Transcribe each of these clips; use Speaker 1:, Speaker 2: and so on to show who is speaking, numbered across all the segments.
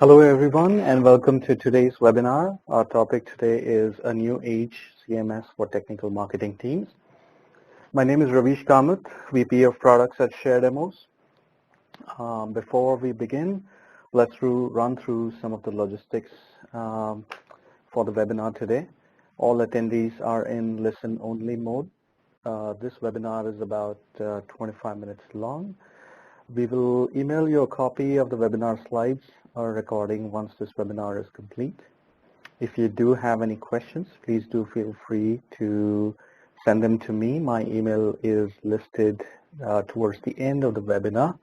Speaker 1: Hello everyone and welcome to today's webinar. Our topic today is a new age CMS for technical marketing teams. My name is Ravish Kamath, VP of Products at Share Demos. Before we begin, let's run through some of the logistics for the webinar today. All attendees are in listen-only mode. This webinar is about 25 minutes long. We will email you a copy of the webinar slides or recording once this webinar is complete. If you do have any questions, please do feel free to send them to me. My email is listed towards the end of the webinar,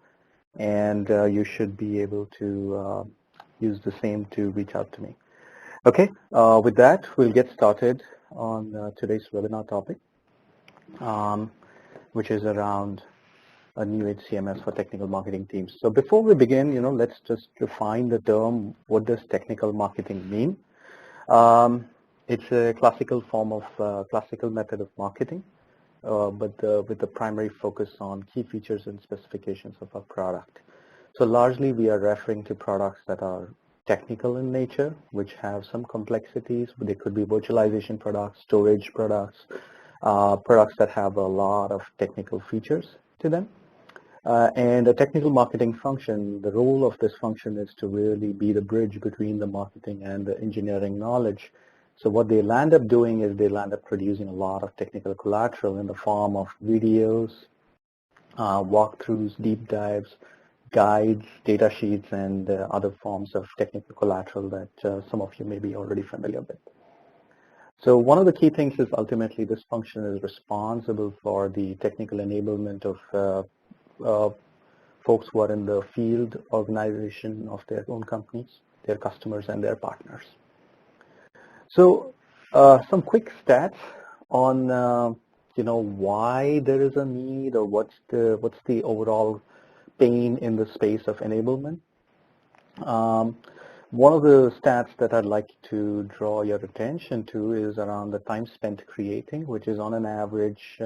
Speaker 1: and you should be able to use the same to reach out to me. Okay, with that, we'll get started on today's webinar topic, which is around a new age CMS for technical marketing teams. So before we begin, let's just define the term. What does technical marketing mean? It's a classical form of classical method of marketing, but with the primary focus on key features and specifications of our product. So largely we are referring to products that are technical in nature, which have some complexities. They could be virtualization products, storage products, products that have a lot of technical features to them. And a technical marketing function, the role of this function is to really be the bridge between the marketing and the engineering knowledge. So what they'll end up doing is they'll end up producing a lot of technical collateral in the form of videos, walkthroughs, deep dives, guides, data sheets, and other forms of technical collateral that some of you may be already familiar with. So one of the key things is ultimately this function is responsible for the technical enablement of folks who are in the field organization of their own companies, their customers, and their partners. So some quick stats on why there is a need, or what's the overall pain in the space of enablement. One of the stats that I'd like to draw your attention to is around the time spent creating, which is on an average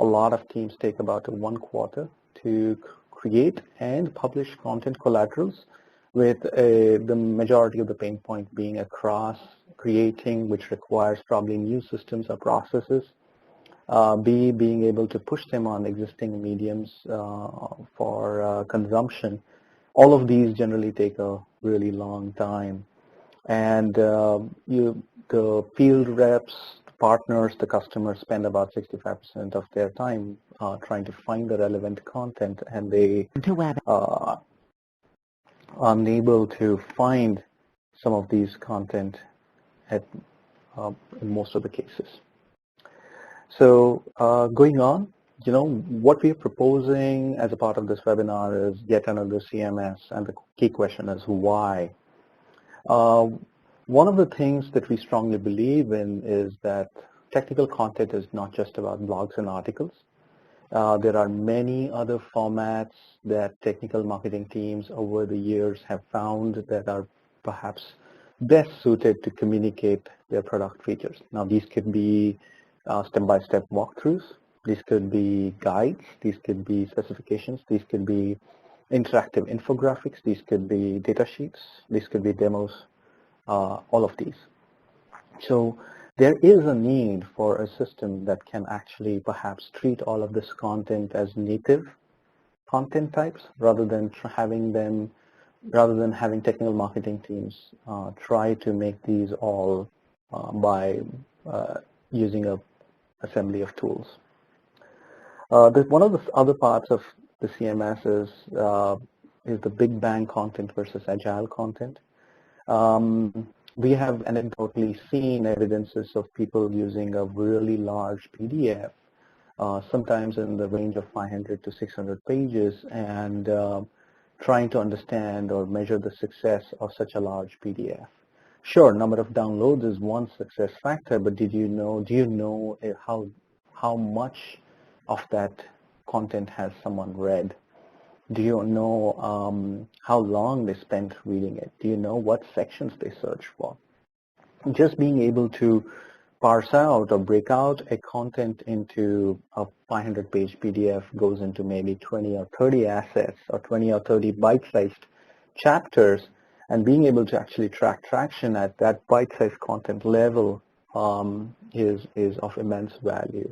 Speaker 1: a lot of teams take about 1 quarter to create and publish content collaterals, with the majority of the pain point being across creating, which requires probably new systems or processes, B, being able to push them on existing mediums for consumption. All of these generally take a really long time. And the field reps, partners, the customers spend about 65% of their time trying to find the relevant content, and they are unable to find some of these content in most of the cases. So going on, what we are proposing as a part of this webinar is yet another CMS, and the key question is why. One of the things that we strongly believe in is that technical content is not just about blogs and articles. There are many other formats that technical marketing teams over the years have found that are perhaps best suited to communicate their product features. Now, these could be step-by-step walkthroughs. These could be guides. These could be specifications. These could be interactive infographics. These could be data sheets. These could be demos. All of these. So there is a need for a system that can actually perhaps treat all of this content as native content types, rather than having technical marketing teams try to make these all by using a assembly of tools. One of the other parts of the CMS is the big bang content versus agile content. We have anecdotally seen evidences of people using a really large PDF, sometimes in the range of 500 to 600 pages, and trying to understand or measure the success of such a large PDF. Sure, number of downloads is one success factor, but do you know how much of that content has someone read? Do you know how long they spent reading it? Do you know what sections they search for? Just being able to parse out or break out a content into a 500-page PDF goes into maybe 20 or 30 assets or 20 or 30 bite-sized chapters, And being able to actually track traction at that bite-sized content level is of immense value.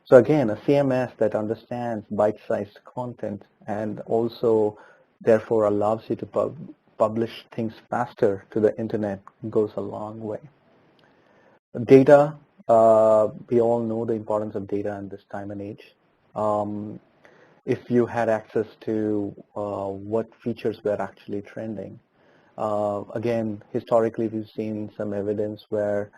Speaker 1: So again, a CMS that understands bite-sized content and also therefore allows you to publish things faster to the internet goes a long way. Data, we all know the importance of data in this time and age. If you had access to what features were actually trending, again, historically, we've seen some evidence where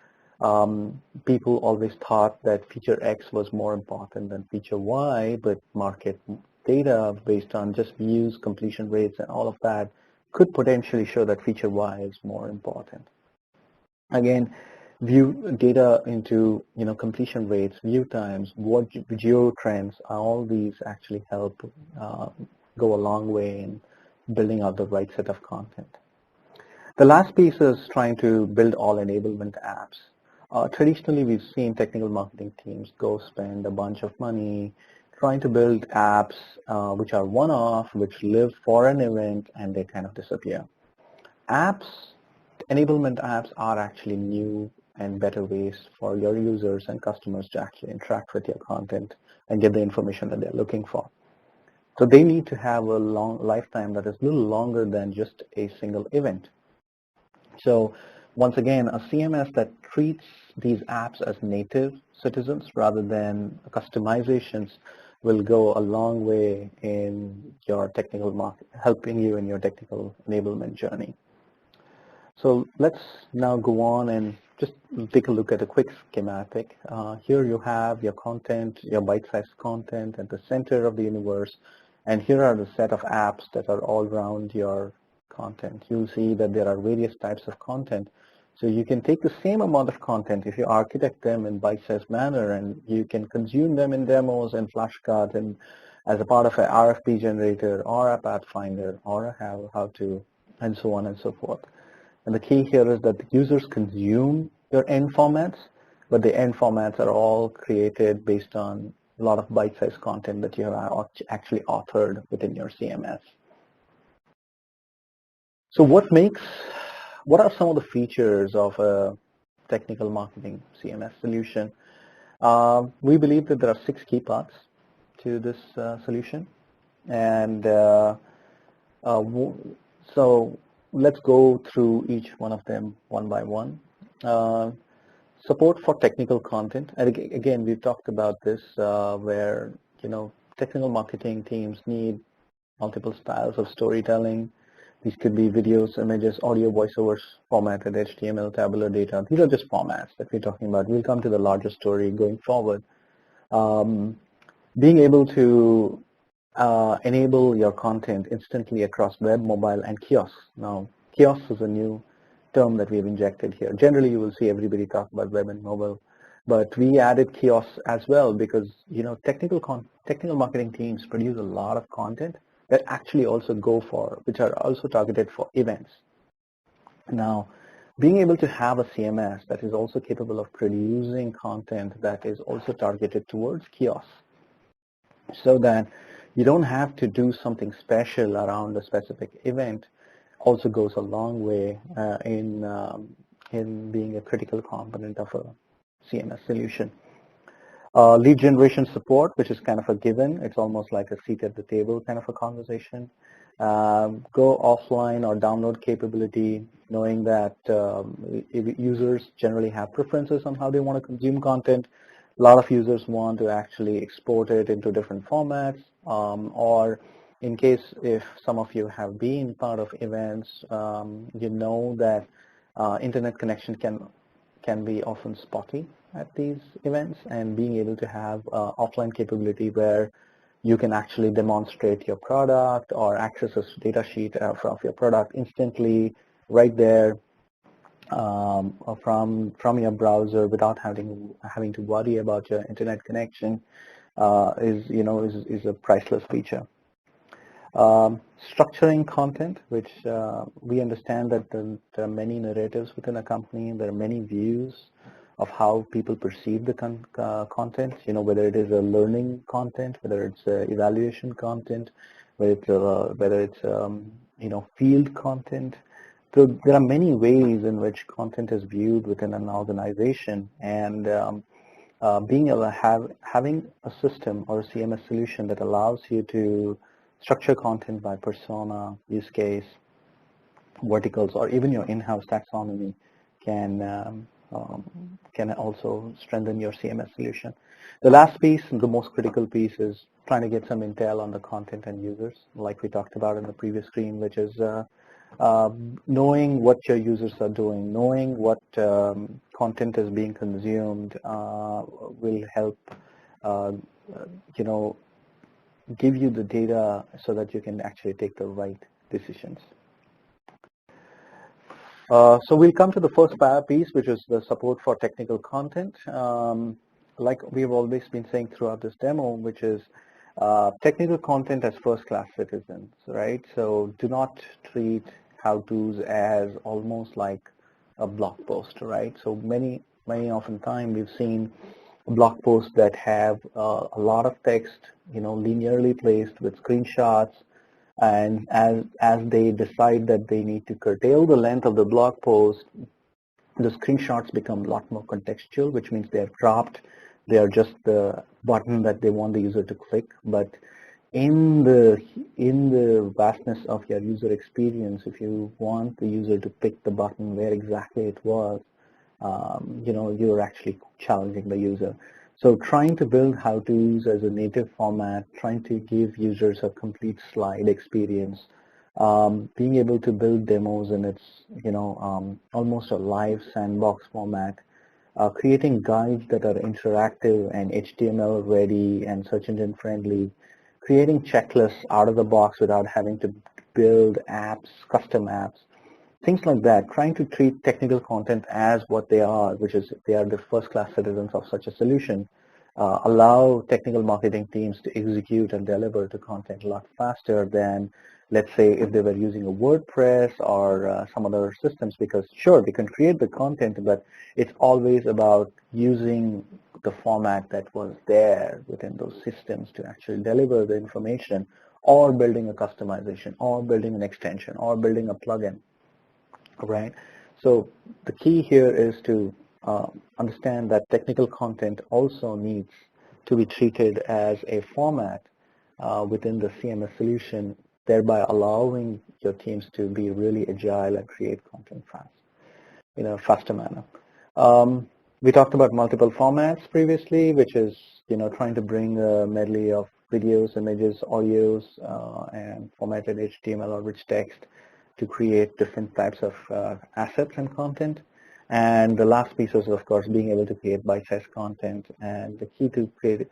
Speaker 1: people always thought that feature X was more important than feature Y, but market data based on just views, completion rates, and all of that could potentially show that feature Y is more important. Again, view data into completion rates, view times, what geo trends, all these actually help go a long way in building out the right set of content. The last piece is trying to build all enablement apps. Traditionally, we've seen technical marketing teams go spend a bunch of money trying to build apps which are one-off, which live for an event, and they kind of disappear. Enablement apps are actually new and better ways for your users and customers to actually interact with your content and get the information that they're looking for. So they need to have a long lifetime that is a little longer than just a single event. So once again, a CMS that treats these apps as native citizens rather than customizations will go a long way in your technical market, helping you in your technical enablement journey. So let's now go on and just take a look at a quick schematic. Here you have your content, your bite-sized content at the center of the universe, and here are the set of apps that are all around your content. You'll see that there are various types of content. So you can take the same amount of content if you architect them in bite-sized manner, and you can consume them in demos and flashcards and as a part of an RFP generator or a pathfinder or a how-to, and so on and so forth. And the key here is that the users consume your end formats, but the end formats are all created based on a lot of bite-sized content that you have actually authored within your CMS. So what are some of the features of a technical marketing CMS solution? We believe that there are 6 key parts to this solution. And so let's go through each one of them one by one. Support for technical content. And again, we've talked about this where, technical marketing teams need multiple styles of storytelling. These could be videos, images, audio, voiceovers, formatted HTML, tabular data. These are just formats that we're talking about. We'll come to the larger story going forward. Being able to enable your content instantly across web, mobile, and kiosks. Now, kiosks is a new term that we've injected here. Generally, you will see everybody talk about web and mobile, but we added kiosks as well because, technical marketing teams produce a lot of content that actually also which are also targeted for events. Now, being able to have a CMS that is also capable of producing content that is also targeted towards kiosks so that you don't have to do something special around a specific event also goes a long way in being a critical component of a CMS solution. Lead generation support, which is kind of a given. It's almost like a seat at the table kind of a conversation. Go offline or download capability, knowing that users generally have preferences on how they want to consume content. A lot of users want to actually export it into different formats, or in case if some of you have been part of events, you know that internet connection can be often spotty at these events, and being able to have offline capability where you can actually demonstrate your product or access a data sheet of your product instantly right there from your browser without having to worry about your internet connection is a priceless feature. Structuring content, which we understand that there are many narratives within a company. There are many views of how people perceive the content, whether it is a learning content, whether it's evaluation content, whether it's field content. So there are many ways in which content is viewed within an organization, and being able to having a system or a CMS solution that allows you to structure content by persona, use case, verticals, or even your in-house taxonomy can also strengthen your CMS solution. The last piece, the most critical piece, is trying to get some intel on the content and users, like we talked about in the previous screen, which is knowing what your users are doing, knowing what content is being consumed will help, uh, you know, give you the data so that you can actually take the right decisions. So we'll come to the first piece, which is the support for technical content. Like we've always been saying throughout this demo, which is technical content as first-class citizens, right? So do not treat how-tos as almost like a blog post, right? So many often time we've seen blog posts that have a lot of text, linearly placed with screenshots, and as they decide that they need to curtail the length of the blog post, the screenshots become a lot more contextual, which means they're cropped. They are just the button that they want the user to click. But in the vastness of your user experience, if you want the user to pick the button where exactly it was, you're actually challenging the user. So trying to build how-tos as a native format, trying to give users a complete slide experience, being able to build demos in its, almost a live sandbox format, creating guides that are interactive and HTML ready and search engine friendly, creating checklists out of the box without having to build apps, custom apps, things like that, trying to treat technical content as what they are, which is they are the first-class citizens of such a solution, allow technical marketing teams to execute and deliver the content a lot faster than, let's say, if they were using a WordPress or some other systems, because sure, they can create the content, but it's always about using the format that was there within those systems to actually deliver the information, or building a customization, or building an extension, or building a plugin. Right. So the key here is to understand that technical content also needs to be treated as a format within the CMS solution, thereby allowing your teams to be really agile and create content fast, in a faster manner. We talked about multiple formats previously, which is, trying to bring a medley of videos, images, audios, and formatted HTML or rich text to create different types of assets and content. And the last piece is, of course, being able to create bite-sized content. And the key to create,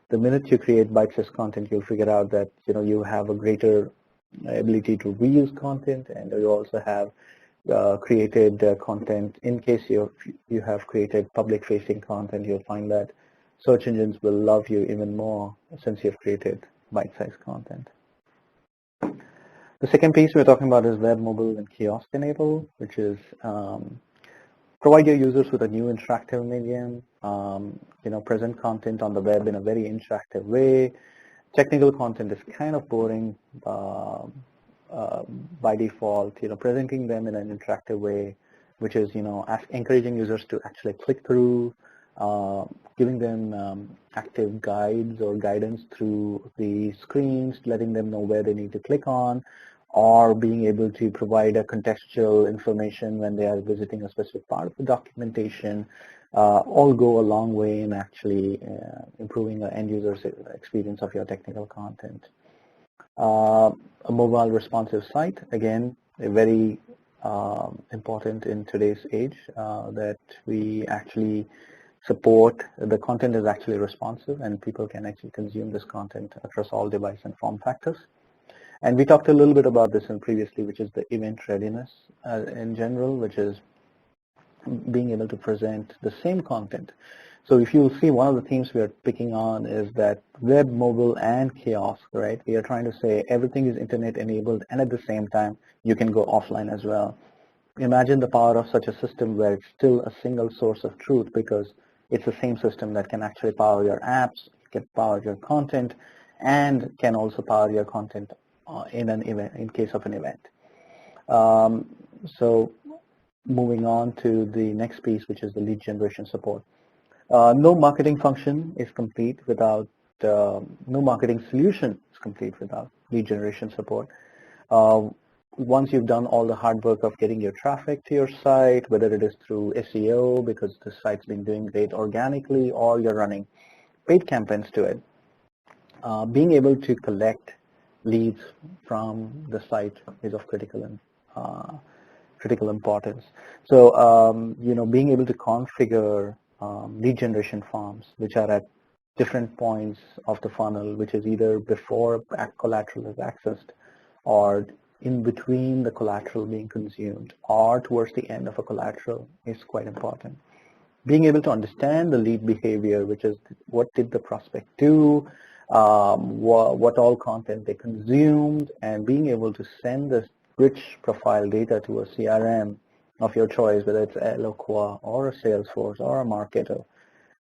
Speaker 1: the minute you create bite-sized content, you'll figure out that you have a greater ability to reuse content, and you also have created content. In case you have created public-facing content, you'll find that search engines will love you even more since you've created bite-sized content. The second piece we're talking about is web, mobile, and kiosk enable, which is provide your users with a new interactive medium, present content on the web in a very interactive way. Technical content is kind of boring by default, presenting them in an interactive way, which is, encouraging users to actually click through, giving them active guides or guidance through the screens, letting them know where they need to click on, or being able to provide a contextual information when they are visiting a specific part of the documentation, all go a long way in actually improving the end user's experience of your technical content. A mobile responsive site, again, very important in today's age, that we actually support. The content is actually responsive and people can actually consume this content across all device and form factors. And we talked a little bit about this in previously, which is the event readiness in general, which is being able to present the same content. So if you'll see, one of the themes we are picking on is that web, mobile, and kiosk, right? We are trying to say everything is internet enabled, and at the same time, you can go offline as well. Imagine the power of such a system where it's still a single source of truth, because it's the same system that can actually power your apps, can power your content, and can also power your content in an event, in case of an event. So moving on to the next piece, which is the lead generation support. No marketing function is complete without, no marketing solution is complete without lead generation support. Uh, Once you've done all the hard work of getting your traffic to your site, whether it is through SEO because the site's been doing great organically, or you're running paid campaigns to it, being able to collect leads from the site is of critical importance. So, being able to configure lead generation forms, which are at different points of the funnel, which is either before collateral is accessed, or in between the collateral being consumed, or towards the end of a collateral, is quite important. Being able to understand the lead behavior, which is what did the prospect do, what all content they consumed, and being able to send this rich profile data to a CRM of your choice, whether it's Eloqua or a Salesforce or a Marketer,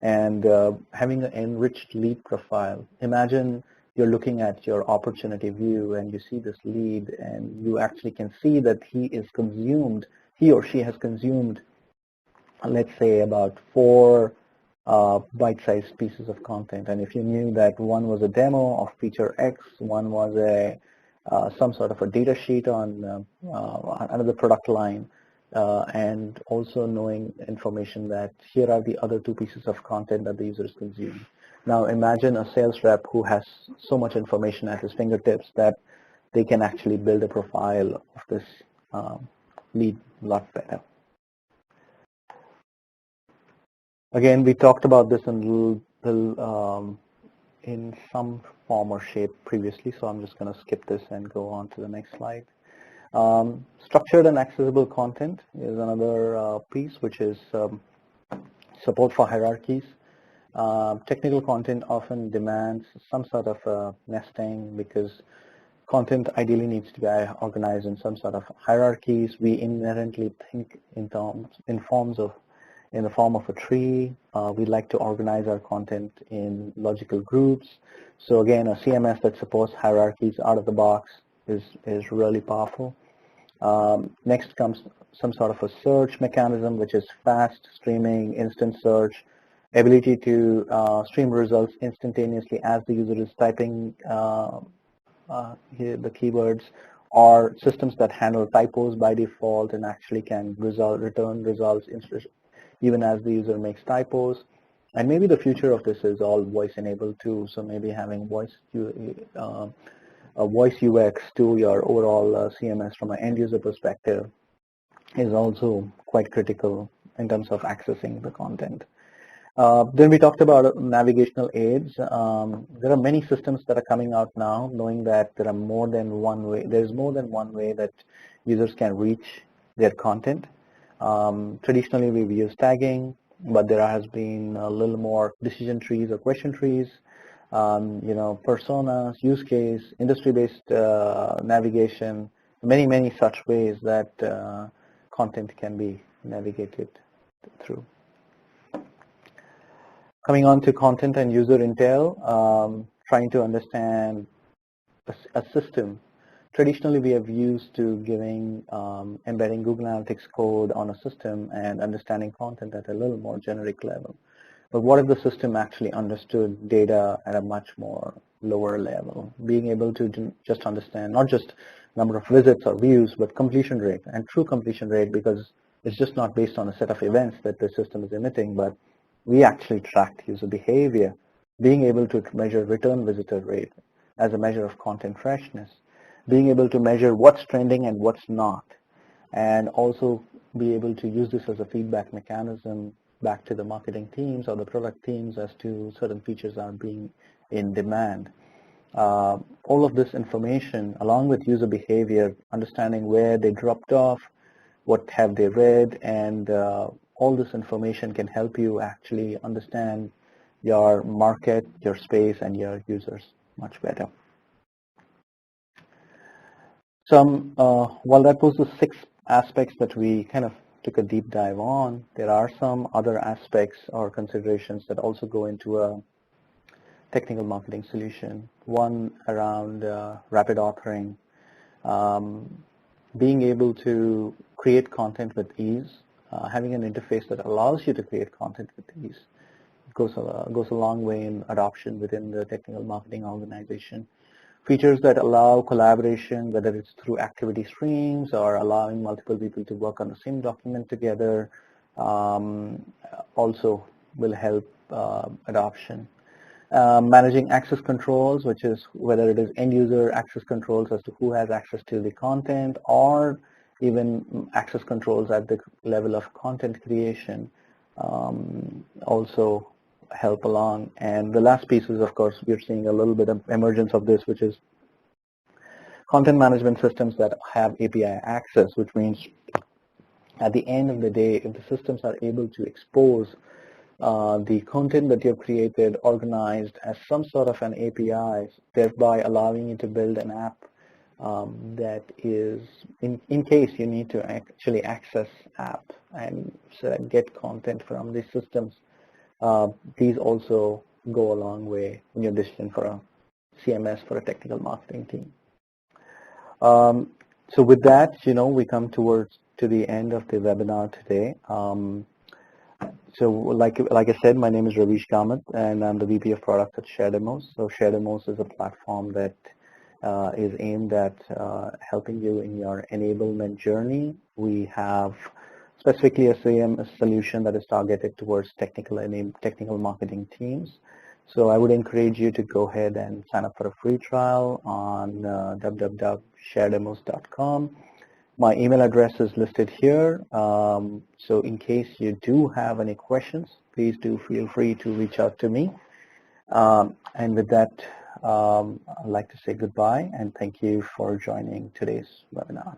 Speaker 1: and having an enriched lead profile. Imagine you're looking at your opportunity view and you see this lead, and you actually can see that he or she has consumed, let's say, about 4 bite-sized pieces of content. And if you knew that one was a demo of feature X, one was some sort of a data sheet on another product line, and also knowing information that here are the other 2 pieces of content that the users consume. Now imagine a sales rep who has so much information at his fingertips that they can actually build a profile of this lead a lot better. Again, we talked about this in some form or shape previously, so I'm just going to skip this and go on to the next slide. Structured and accessible content is another piece, which is support for hierarchies. Technical content often demands some sort of nesting, because content ideally needs to be organized in some sort of hierarchies. We inherently think in the form of a tree. We like to organize our content in logical groups. So again, a CMS that supports hierarchies out of the box is really powerful. Next comes some sort of a search mechanism, which is fast streaming, instant search, ability to stream results instantaneously as the user is typing here the keywords, or systems that handle typos by default and actually can return results even as the user makes typos. And maybe the future of this is all voice enabled too, so maybe having a voice UX to your overall CMS from an end user perspective is also quite critical in terms of accessing the content. Then we talked about navigational aids. There are many systems that are coming out now, knowing that there's more than one way that users can reach their content. Traditionally, we've used tagging, but there has been a little more decision trees or question trees, personas, use case, industry-based navigation, many such ways that content can be navigated through. Coming on to content and user intel, trying to understand a system. Traditionally, we have used to embedding Google Analytics code on a system and understanding content at a little more generic level. But what if the system actually understood data at a much more lower level? Being able to just understand not just number of visits or views, but completion rate, and true completion rate, because it's just not based on a set of events that the system is emitting, but we actually tracked user behavior. Being able to measure return visitor rate as a measure of content freshness, being able to measure what's trending and what's not, and also be able to use this as a feedback mechanism back to the marketing teams or the product teams as to certain features are being in demand. All of this information, along with user behavior, understanding where they dropped off, what have they read, and all this information can help you actually understand your market, your space, and your users much better. So while that was the 6 aspects that we kind of took a deep dive on, there are some other aspects or considerations that also go into a technical marketing solution. One around rapid authoring, being able to create content with ease, having an interface that allows you to create content with ease goes a long way in adoption within the technical marketing organization. Features that allow collaboration, whether it's through activity streams or allowing multiple people to work on the same document together, also will help adoption. Managing access controls, which is whether it is end user access controls as to who has access to the content, or even access controls at the level of content creation, also help along. And the last piece is, of course, we're seeing a little bit of emergence of this, which is content management systems that have API access, which means at the end of the day, if the systems are able to expose the content that you've created, organized as some sort of an API, thereby allowing you to build an app that is, in case you need to actually access app and get content from these systems, these also go a long way in your decision for a CMS for a technical marketing team. So with that, we come to the end of the webinar today. So like I said, my name is Ravish Kamath, and I'm the VP of Product at ShareDemos. So ShareDemos is a platform that is aimed at helping you in your enablement journey. We have specifically a CMS solution that is targeted towards technical marketing teams. So I would encourage you to go ahead and sign up for a free trial on www.sharedemos.com. My email address is listed here. So in case you do have any questions, please do feel free to reach out to me. And with that, I'd like to say goodbye and thank you for joining today's webinar.